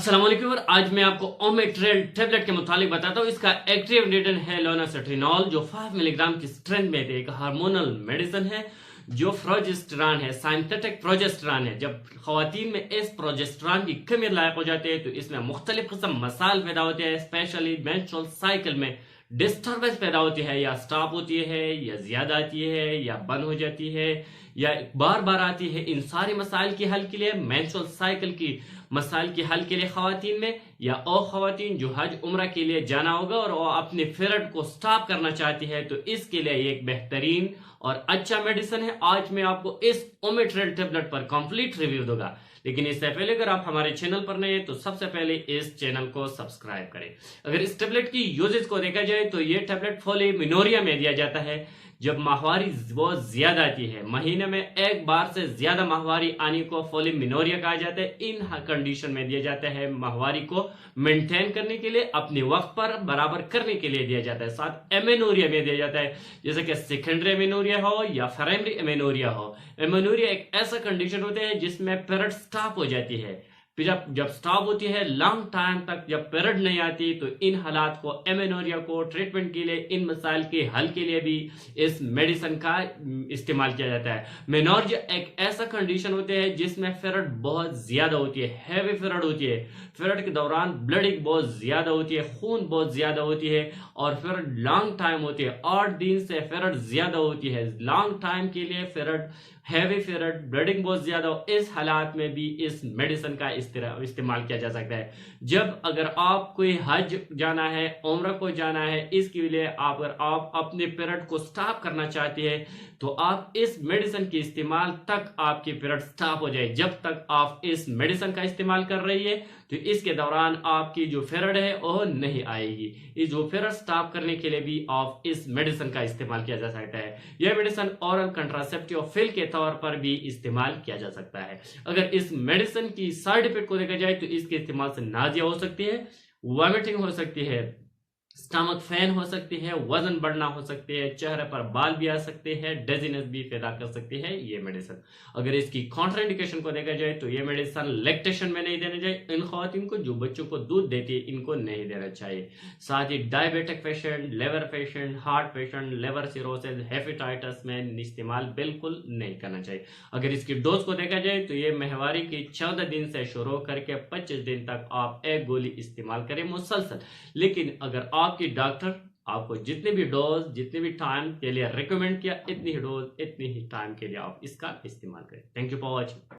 अस्सलाम वालेकुम। और आज मैं आपको ओमेट्रेल टेबलेट के मुतालिक बताता हूँ। इसका एक्टिव इंग्रेडिएंट है लोनासेट्रिनॉल, जो 5 मिलीग्राम की स्ट्रेंथ में एक हार्मोनल मेडिसिन है, जो प्रोजेस्टेरॉन है, सिंथेटिक प्रोजेस्टेरॉन है। जब खवातीन में इस प्रोजेस्टेरॉन की कमी लायक हो जाती है तो इसमें मुख्तलिफ किस्म मसाइल पैदा होते हैं, स्पेशली मेंस्ट्रुअल साइकिल में डिस्टर्बेंस पैदा होती है, या स्टॉप होती है, या ज्यादा आती है, या बंद हो जाती है, या बार बार आती है। इन सारी मसाइल के हल के लिए, मेंस्ट्रुअल साइकिल की मसाइल के हल के लिए खवातीन में, या और खवातीन जो हज उम्रा के लिए जाना होगा और वो अपने पीरियड को स्टॉप करना चाहती है, तो इसके लिए एक बेहतरीन और अच्छा मेडिसिन है। आज मैं आपको इस ओमेट्रेल टेबलेट पर कंप्लीट रिव्यू दूंगा, लेकिन इससे पहले अगर आप हमारे चैनल पर नए हैं तो सबसे पहले इस चैनल को सब्सक्राइब करें। अगर इस टेबलेट की यूजेज को देखा जाए तो ये टेबलेट फोलिमिनोरिया में दिया जाता है। जब माहवारी बहुत ज्यादा आती है, महीने में एक बार से ज्यादा माहवारी आने को फोलिमिनोरिया कहा जाता है। इन कंडीशन में दिया जाता है, माहवारी को मेंटेन करने के लिए, अपने वक्त पर बराबर करने के लिए दिया जाता है। साथ एमेनोरिया में दिया जाता है, जैसे कि सेकेंडरी एमेनोरिया हो या प्राइमरी एमेनोरिया हो। एमेनोरिया एक ऐसा कंडीशन होता है जिसमें पीरियड स्टॉप हो जाती है। फिर जब स्टॉप होती है, लॉन्ग टाइम तक जब पीरियड नहीं आती, तो इन हालात को, एमेनोरिया को ट्रीटमेंट के लिए, इन मसाइल के हल के लिए भी इस मेडिसिन का इस्तेमाल किया जाता है। मेनोर्जिया एक ऐसा कंडीशन होता है जिसमें पीरियड बहुत ज्यादा होती है, हैवी पीरियड होती है। पीरियड के दौरान ब्लडिंग बहुत ज्यादा होती है, खून बहुत ज्यादा होती है, और पीरियड लॉन्ग टाइम होती है, 8 दिन से पीरियड ज्यादा होती है। लॉन्ग टाइम के लिए पीरियड, हैवी पीरियड, ब्लडिंग बहुत ज्यादा हो, इस हालात में भी इस मेडिसिन का इस्तेमाल किया जा सकता है। जब अगर आप कोई हज जाना है, उम्रा को जाना है, इसके लिए अगर आप अपने पीरियड को स्टॉप करना चाहते हैं तो आप इस मेडिसिन के इस्तेमाल तक आपकी पीरियड स्टॉप हो जाए। जब तक आप इस मेडिसिन का इस्तेमाल कर रही है तो इसके दौरान आपकी जो पीरियड है वो नहीं आएगी। इस जो पीरियड स्टॉप करने के लिए भी आप इस मेडिसिन का इस्तेमाल किया जा सकता है। यह मेडिसिन ओरल कंट्रासेप्टिव पिल के तौर पर भी इस्तेमाल किया जा सकता है। अगर इस मेडिसिन की साइड इफेक्ट को देखा जाए तो इसके इस्तेमाल से नाजिया हो सकती है, वॉमिटिंग हो सकती है, स्टमक पेन हो सकती है, वजन बढ़ना हो सकती है, चेहरे पर बाल भी आ सकते हैं, डेजीनेस भी पैदा कर सकती है ये मेडिसिन। अगर इसकी कॉन्ट्राइंडिकेशन को देखा जाए तो ये मेडिसिन लैक्टेशन में नहीं देना चाहिए। इन खवातीन को जो बच्चों को दूध देती है इनको नहीं देना चाहिए। साथ ही diabetic patient, liver patient, heart patient, liver cirrhosis, hepatitis में इस्तेमाल बिल्कुल नहीं करना चाहिए। अगर इसकी डोज को देखा जाए तो ये माहवारी की 14 दिन से शुरू करके 25 दिन तक आप एक गोली इस्तेमाल करें मुसलसल। लेकिन अगर आपकी डॉक्टर आपको जितने भी डोज, जितने भी टाइम के लिए रिकमेंड किया, इतनी ही डोज, इतनी ही टाइम के लिए आप इसका इस्तेमाल करें। Thank you for watching.